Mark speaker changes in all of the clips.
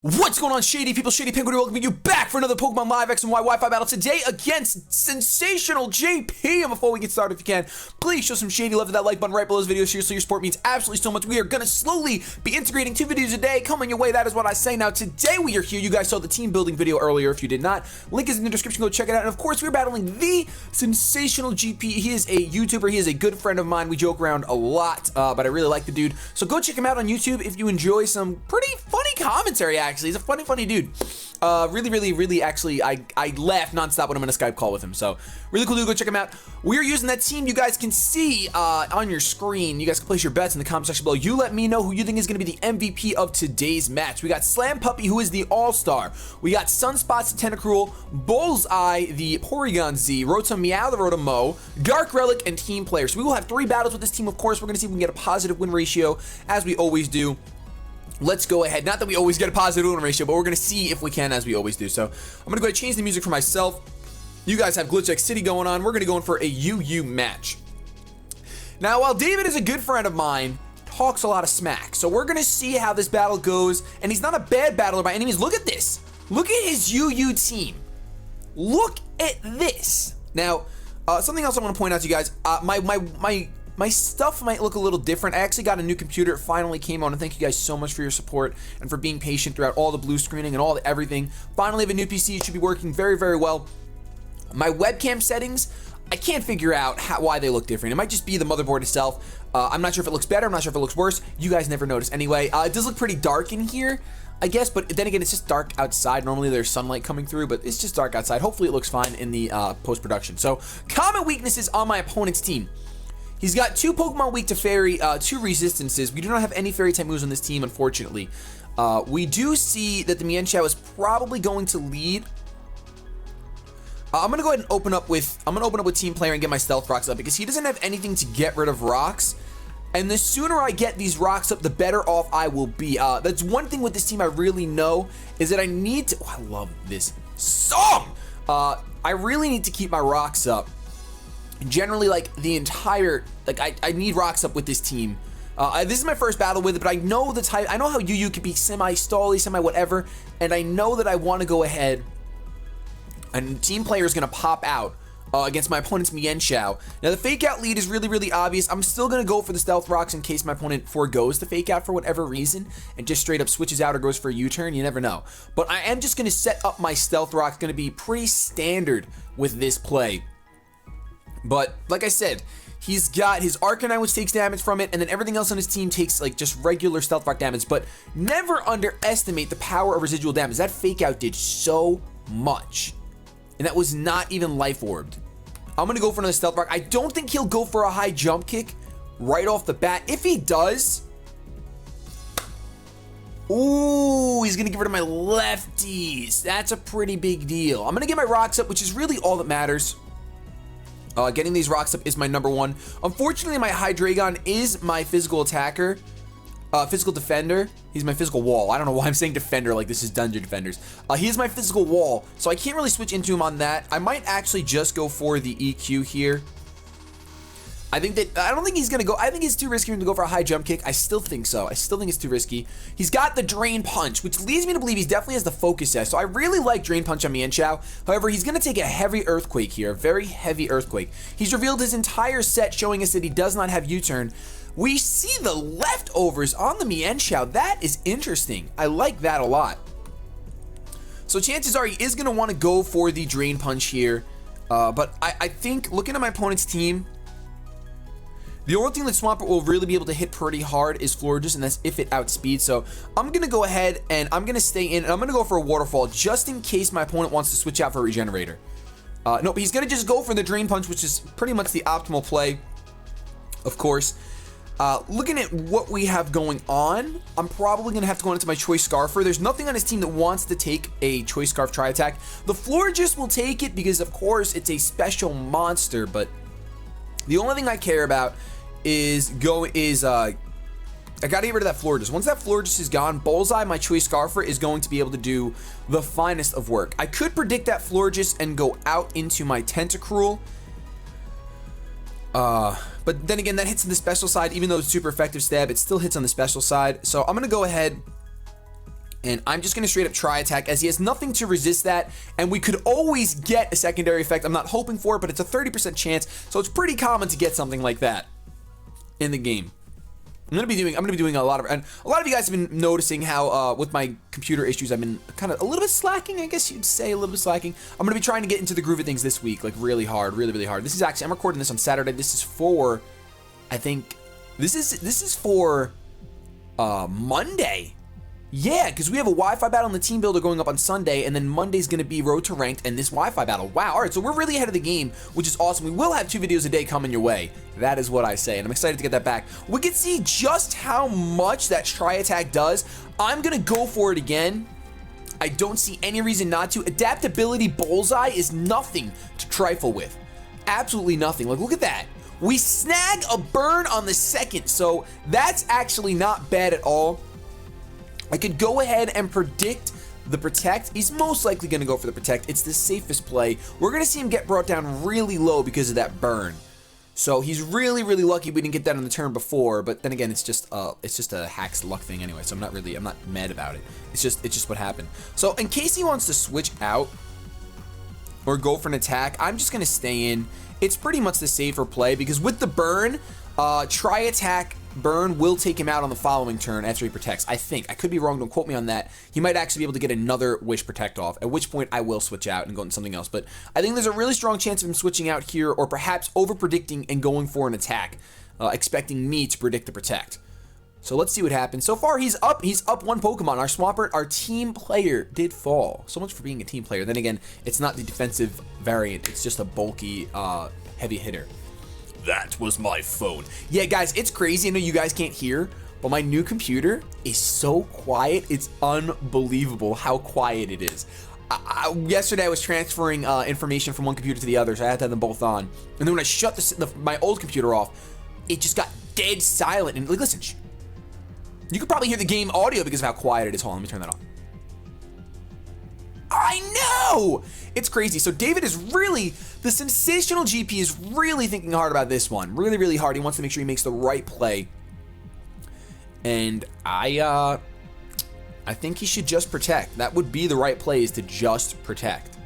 Speaker 1: What's going on, Shady people? ShadyPenguinn welcoming you back for another Pokemon Live X and Y Wi-Fi battle today against Sensational JP. And before we get started, if you can, please show some shady love to that like button right below this video. Seriously, your support means absolutely so much. We are going to slowly be integrating 2 videos a day coming your way. That is what I say. Now, today we are here. You guys saw the team building video earlier. If you did not, link is in the description. Go check it out. And of course, we're battling the Sensational GP. He is a YouTuber. He is a good friend of mine. We joke around a lot, but I really like the dude. So go check him out on YouTube if you enjoy some pretty funny commentary, actually. He's a funny dude. Really, actually, I laugh nonstop when I'm in a Skype call with him. So really cool dude. Go check him out. We're using that team you guys can see on your screen. You guys can place your bets in the comment section below. You let me know who you think is going to be the MVP of today's match. We got Slam Puppy, who is the All-Star. We got Sunspots, the Tentacruel, Bullseye, the Porygon-Z, Rotom Meow, the Rotom-Mow, Dark Relic, and Team Player. So we will have 3 battles with this team, of course. We're going to see if we can get a positive win ratio, as we always do. Let's go ahead. Not that we always get a positive win ratio, but we're going to see if we can, as we always do. So I'm going to go ahead and change the music for myself. You guys have Glitch X City going on. We're going to go in for a UU match. Now, while David is a good friend of mine, talks a lot of smack. So we're going to see how this battle goes. And he's not a bad battler by any means. Look at this. Look at his UU team. Look at this. Now, something else I want to point out to you guys. My stuff might look a little different. I actually got a new computer. It finally came on, and thank you guys so much for your support and for being patient throughout all the blue screening and all the everything. Finally have a new PC. It should be working very well. My webcam settings, I can't figure out why they look different. It might just be the motherboard itself. I'm not sure if it looks better. I'm not sure if it looks worse. You guys never notice. Anyway, it does look pretty dark in here, I guess, but then again, it's just dark outside. Normally there's sunlight coming through, but it's just dark outside. Hopefully it looks fine in the post-production. So, common weaknesses on my opponent's team. He's got 2 Pokemon weak to Fairy, 2 resistances. We do not have any Fairy-type moves on this team, unfortunately. We do see that the Mienshao is probably going to lead. I'm gonna go ahead and open up with Team Player and get my Stealth Rocks up because he doesn't have anything to get rid of rocks. And the sooner I get these rocks up, the better off I will be. That's one thing with this team I really know is that I need to. Oh, I love this song. I really need to keep my rocks up. Generally, like the entire, like I need rocks up with this team. This is my first battle with it, but I know the type. I know how UU can be semi-stally, semi-whatever, and I know that I want to go ahead. And Team Player is going to pop out against my opponent's Mienshao. Now the fake out lead is really obvious. I'm still going to go for the Stealth Rocks in case my opponent forgoes the fake out for whatever reason and just straight up switches out or goes for a U-turn. You never know. But I am just going to set up my Stealth Rocks. Going to be pretty standard with this play. But like I said, he's got his Arcanine, which takes damage from it, and then everything else on his team takes like just regular Stealth Rock damage. But never underestimate the power of residual damage. That fake out did so much, and that was not even life orbed. I'm gonna go for another Stealth Rock. I don't think he'll go for a high jump kick right off the bat. If he does, ooh, he's gonna get rid of my lefties. That's a pretty big deal. I'm gonna get my rocks up, which is really all that matters. Getting these rocks up is my number one. Unfortunately, my Hydreigon is my physical attacker, physical defender. He's my physical wall. I don't know why I'm saying defender like this is Dungeon Defenders. He is my physical wall, so I can't really switch into him on that. I might actually just go for the EQ here. I don't think he's gonna go. I think it's too risky for him to go for a high jump kick. I still think so. I still think it's too risky. He's got the Drain Punch, which leads me to believe he definitely has the Focus Sash. So I really like Drain Punch on Mienshao. However, he's gonna take a heavy Earthquake here, a very heavy Earthquake. He's revealed his entire set, showing us that he does not have U-turn. We see the leftovers on the Mienshao. That is interesting. I like that a lot. So chances are he is gonna want to go for the Drain Punch here. But I think looking at my opponent's team, the only thing that Swampert will really be able to hit pretty hard is Florges, and that's if it outspeeds. So I'm going to go ahead and I'm going to stay in, and I'm going to go for a Waterfall just in case my opponent wants to switch out for a Regenerator. Nope, he's going to just go for the Drain Punch, which is pretty much the optimal play, of course. Looking at what we have going on, I'm probably going to have to go into my Choice Scarfer. There's nothing on his team that wants to take a Choice Scarf Tri-Attack. The Florges will take it because, of course, it's a special monster, but the only thing I care about is I gotta get rid of that Florges. Once that Florges is gone, Bullseye, my Choice Scarfer, is going to be able to do the finest of work. I could predict that Florges and go out into my Tentacruel. But then again, that hits on the special side. Even though it's super effective stab, it still hits on the special side. So I'm gonna go ahead And I'm just going to straight up try attack as he has nothing to resist that. And we could always get a secondary effect. I'm not hoping for it, but it's a 30% chance. So it's pretty common to get something like that in the game. I'm gonna be doing a lot of, and a lot of you guys have been noticing how with my computer issues I've been kind of a little bit slacking, I guess you'd say, a little bit slacking. I'm gonna be trying to get into the groove of things this week, like really hard, really hard. This is actually, I'm recording this on Saturday. This is for, I think, this is for Monday. Yeah, because we have a Wi-Fi battle in the team builder going up on Sunday, and then Monday's going to be Road to Ranked and this Wi-Fi battle. Wow, all right, so we're really ahead of the game, which is awesome. We will have 2 videos a day coming your way. That is what I say, and I'm excited to get that back. We can see just how much that try attack does. I'm going to go for it again. I don't see any reason not to. Adaptability Bullseye is nothing to trifle with. Absolutely nothing. Like, look at that. We snag a burn on the second, so that's actually not bad at all. I could go ahead and predict the Protect. He's most likely going to go for the Protect. It's the safest play. We're going to see him get brought down really low because of that burn. So he's really lucky we didn't get that on the turn before. But then again, it's just a hacks luck thing anyway. So I'm not mad about it. It's just what happened. So in case he wants to switch out or go for an attack, I'm just going to stay in. It's pretty much the safer play because with the burn, try attack burn will take him out on the following turn after he protects. I think. I could be wrong. Don't quote me on that. He might actually be able to get another wish protect off, at which point I will switch out and go into something else. But I think there's a really strong chance of him switching out here or perhaps over predicting and going for an attack, expecting me to predict the protect. So let's see what happens. So far, he's up 1 Pokemon. Our Swampert, our team player, did fall. So much for being a team player. Then again, it's not the defensive variant. It's just a bulky, heavy hitter. That was my phone. Yeah, guys, it's crazy. I know you guys can't hear, but my new computer is so quiet. It's unbelievable how quiet it is. Yesterday, I was transferring information from one computer to the other, so I had to have them both on. And then when I shut my old computer off, it just got dead silent. And like, listen, you could probably hear the game audio because of how quiet it is. Hold on, let me turn that on. I know! It's crazy. So David is really, the Sensational GP is really thinking hard about this one. Really hard. He wants to make sure he makes the right play. And I think he should just protect. That would be the right play, is to just protect.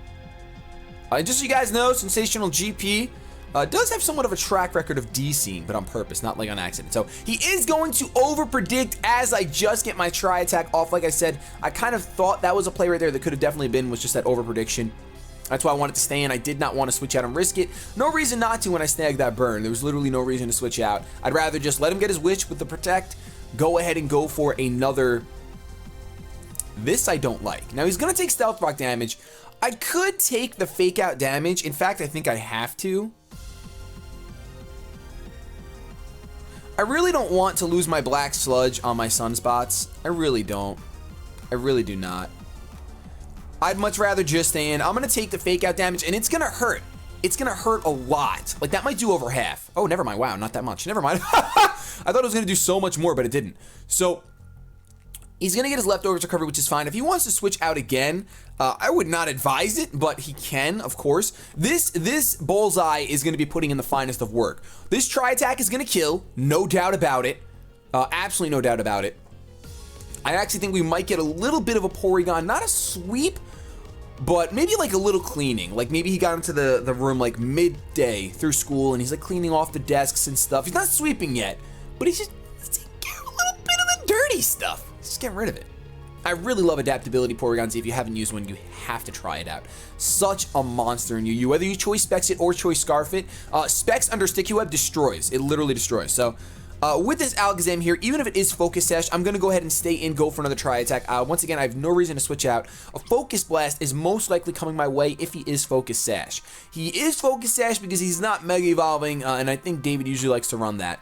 Speaker 1: Just so you guys know, Sensational GP does have somewhat of a track record of DCing, but on purpose, not like on accident. So he is going to over-predict as I just get my try attack off. Like I said, I kind of thought that was a play right there that could have definitely been, was just that over-prediction. That's why I wanted to stay in. I did not want to switch out and risk it. No reason not to when I snagged that burn. There was literally no reason to switch out. I'd rather just let him get his wish with the protect, go ahead and go for another. This I don't like. Now he's going to take Stealth Rock damage. I could take the fake out damage. In fact, I think I have to. I really don't want to lose my Black Sludge on my Sunspots. I really don't. I really do not. I'd much rather just stay in. I'm going to take the fake out damage, and it's going to hurt. It's going to hurt a lot. Like, that might do over half. Oh, never mind. Wow, not that much. Never mind. I thought it was going to do so much more, but it didn't. So he's going to get his leftovers recovered, which is fine. If he wants to switch out again, I would not advise it, but he can, of course. This Bullseye is going to be putting in the finest of work. This try attack is going to kill, no doubt about it. Absolutely no doubt about it. I actually think we might get a little bit of a Porygon, not a sweep, but maybe like a little cleaning. Like maybe he got into the room like midday through school and he's like cleaning off the desks and stuff. He's not sweeping yet, but he's just getting a little bit of the dirty stuff. Just getting rid of it. I really love Adaptability Porygon-Z. If you haven't used one, you have to try it out. Such a monster in you. Whether you choice specs it or choice scarf it, specs under Sticky Web destroys. It literally destroys. So with this Alakazam here, even if it is Focus Sash, I'm going to go ahead and stay in, go for another try attack. Once again, I have no reason to switch out. A Focus Blast is most likely coming my way if he is Focus Sash. He is Focus Sash because he's not Mega Evolving, and I think David usually likes to run that.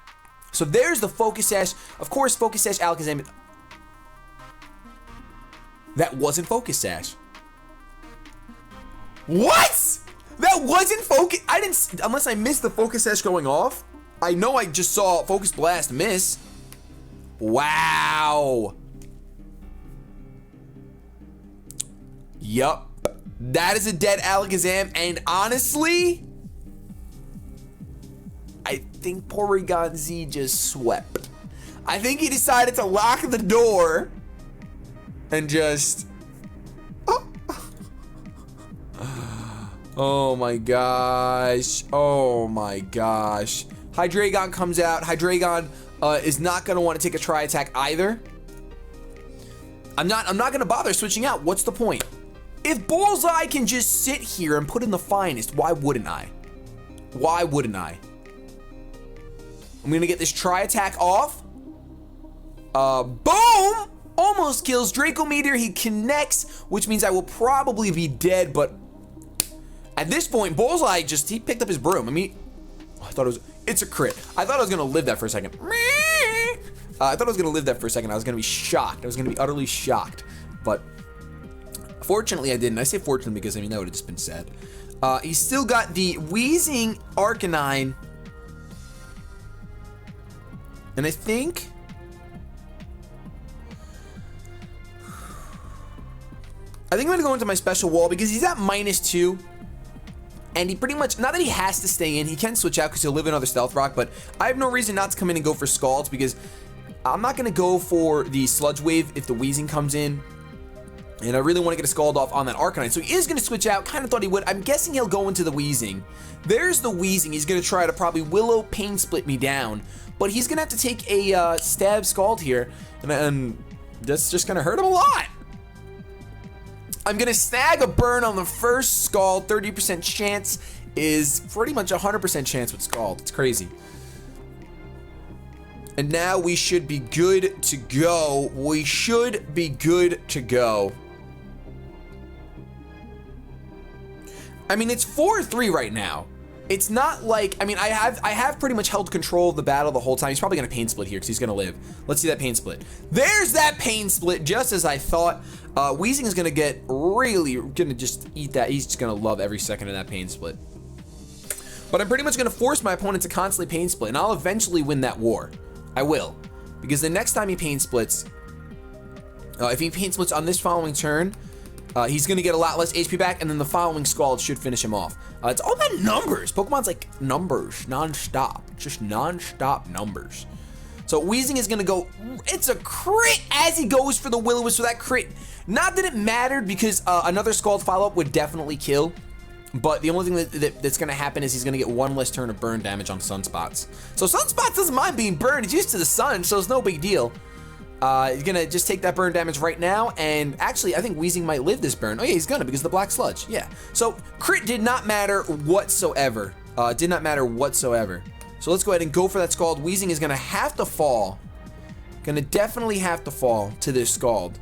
Speaker 1: So there's the Focus Sash. Of course, Focus Sash Alakazam. That wasn't Focus Sash. What? That wasn't Focus. I didn't, unless I missed the Focus Sash going off. I know I just saw Focus Blast miss. Wow. Yup. That is a dead Alakazam, and honestly, I think Porygon-Z just swept. I think he decided to lock the door and just... Oh my gosh. Oh my gosh. Hydreigon comes out. Hydreigon is not going to want to take a Tri-Attack either. I'm not going to bother switching out. What's the point? If Bullseye can just sit here and put in the finest, why wouldn't I? Why wouldn't I? I'm going to get this Tri-Attack off. Boom! Almost kills Draco Meteor. He connects, which means I will probably be dead, but at this point, Bullseye he picked up his broom. I mean, it's a crit. I thought I was going to live that for a second. I thought I was going to live that for a second. I was going to be shocked. I was going to be utterly shocked. But fortunately, I didn't. I say fortunately because, I mean, that would have just been sad. He's still got the Wheezing Arcanine. And I think... I'm going to go into my special wall because he's at -2. And he pretty much, not that he has to stay in, he can switch out because he'll live another Stealth Rock, but I have no reason not to come in and go for Scalds because I'm not going to go for the Sludge Wave if the Wheezing comes in. And I really want to get a Scald off on that Arcanine. So he is going to switch out. Kind of thought he would. I'm guessing he'll go into the Wheezing. There's the Wheezing. He's going to try to probably Willow Pain Split me down. But he's going to have to take a Stab Scald here. And that's just going to hurt him a lot. I'm going to snag a burn on the first Scald. 30% chance is pretty much 100% chance with Scald. It's crazy. And now we should be good to go. We should be good to go. I mean, it's 4-3 right now. It's not like, I mean, I have pretty much held control of the battle the whole time. He's probably going to Pain Split here because he's going to live. Let's see that Pain Split. There's that Pain Split, just as I thought. Wheezing is going to get really, going to just eat that. He's just going to love every second of that Pain Split. But I'm pretty much going to force my opponent to constantly Pain Split, and I'll eventually win that war. I will. Because the next time he Pain Splits, if he Pain Splits on this following turn, he's going to get a lot less HP back, and then the following Scald should finish him off. It's all about numbers. Pokemon's like numbers, non-stop. Just non-stop numbers. So Wheezing is going to go, it's a crit as he goes for the Will-O-Wisp for that crit. Not that it mattered because another Scald follow-up would definitely kill. But the only thing that's going to happen is he's going to get one less turn of burn damage on Sunspots. So Sunspots doesn't mind being burned. He's used to the sun, so it's no big deal. He's going to just take that burn damage right now. And actually, I think Wheezing might live this burn. Oh, yeah, he's going to because of the Black Sludge. Yeah. So crit did not matter whatsoever. Did not matter whatsoever. So let's go ahead and go for that Scald. Wheezing is going to have to fall. Going to definitely have to fall to this Scald.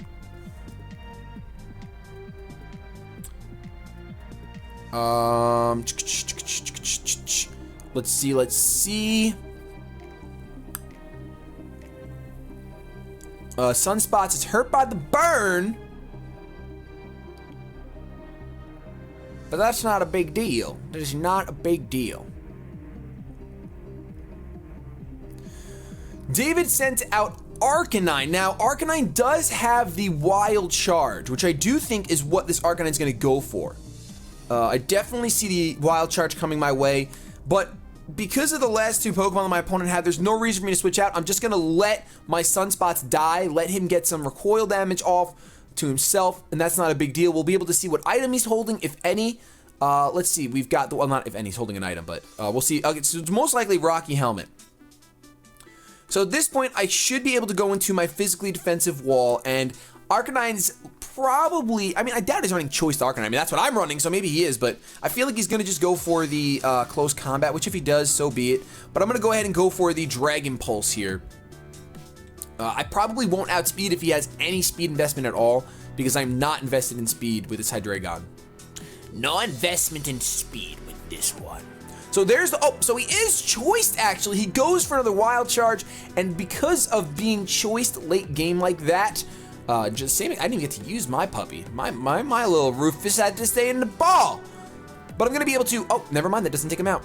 Speaker 1: Let's see. Sunspots is hurt by the burn, but that's not a big deal. That is not a big deal. David sent out Arcanine. Now, Arcanine does have the Wild Charge, which I do think is what this Arcanine is going to go for. I definitely see the Wild Charge coming my way, but because of the last two Pokemon that my opponent had, there's no reason for me to switch out. I'm just going to let my Sunspots die, let him get some recoil damage off to himself, and that's not a big deal. We'll be able to see what item he's holding, if any. Let's see, we've got, well, not if any, he's holding an item, but we'll see. Okay, so it's most likely Rocky Helmet. So at this point, I should be able to go into my physically defensive wall, and Arcanine's probably, I mean, I doubt he's running Choice to Arcanine. I mean, that's what I'm running, so maybe he is, but I feel like he's going to just go for the close combat, which if he does, so be it. But I'm going to go ahead and go for the Dragon Pulse here. I probably won't outspeed if he has any speed investment at all, because I'm not invested in speed with this Hydreigon. No investment in speed with this one. So there's the, oh, so he is choiced actually. He goes for another Wild Charge, and because of being choiced late game like that, just saying, I didn't even get to use my puppy. My little Rufus had to stay in the ball. But I'm gonna be able to, oh, never mind, that doesn't take him out.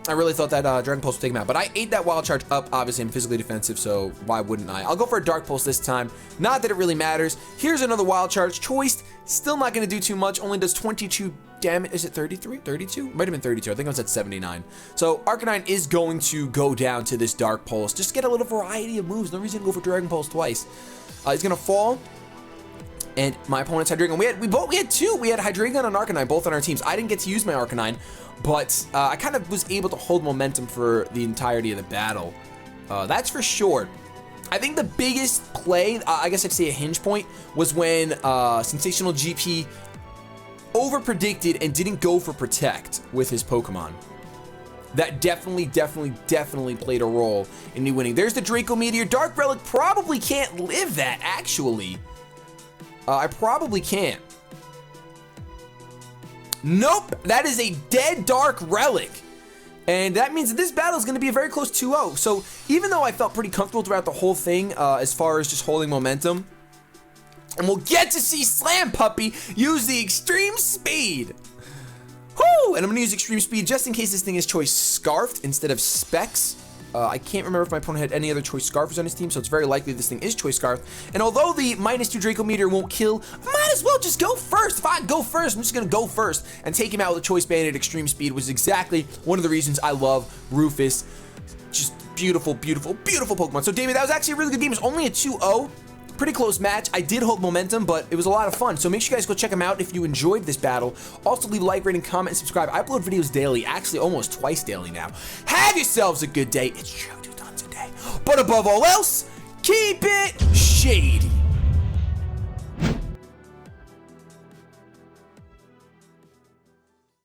Speaker 1: I really thought that Dragon Pulse would take him out, but I ate that Wild Charge up. Obviously, I'm physically defensive, so why wouldn't I? I'll go for a Dark Pulse this time. Not that it really matters. Here's another Wild Charge. Choiced, still not going to do too much. Only does 22 damage. Is it 33? 32? Might have been 32. I think I was at 79. So Arcanine is going to go down to this Dark Pulse. Just get a little variety of moves. No reason to go for Dragon Pulse twice. He's going to fall. And my opponent's Hydreigon. We had two. We had Hydreigon and Arcanine both on our teams. I didn't get to use my Arcanine, but I kind of was able to hold momentum for the entirety of the battle. That's for sure. I think the biggest play, I guess I'd say a hinge point, was when Sensational GP over-predicted and didn't go for Protect with his Pokemon. That definitely played a role in me winning. There's the Draco Meteor. Dark Relic probably can't live that, actually. I probably can't. Nope, that is a dead Dark Relic. And that means that this battle is going to be a very close 2-0. So even though I felt pretty comfortable throughout the whole thing as far as just holding momentum, and we'll get to see Slam Puppy use the Extreme Speed. Whoo! And I'm going to use Extreme Speed just in case this thing is Choice Scarfed instead of Specs. I can't remember if my opponent had any other Choice Scarfers on his team, so it's very likely this thing is Choice Scarf. And although the -2 Draco Meteor won't kill, I might as well just go first. If I go first, I'm just going to go first and take him out with a Choice Band at Extreme Speed, which is exactly one of the reasons I love Rufus. Just beautiful Pokemon. So, David, that was actually a really good game. It's only a 2-0. Pretty close match. I did hold momentum, but it was a lot of fun. So make sure you guys go check them out if you enjoyed this battle. Also, leave a like, rating, comment, and subscribe. I upload videos daily, actually almost twice daily now. Have yourselves a good day. It's show 2 times a day. But above all else, keep it shady.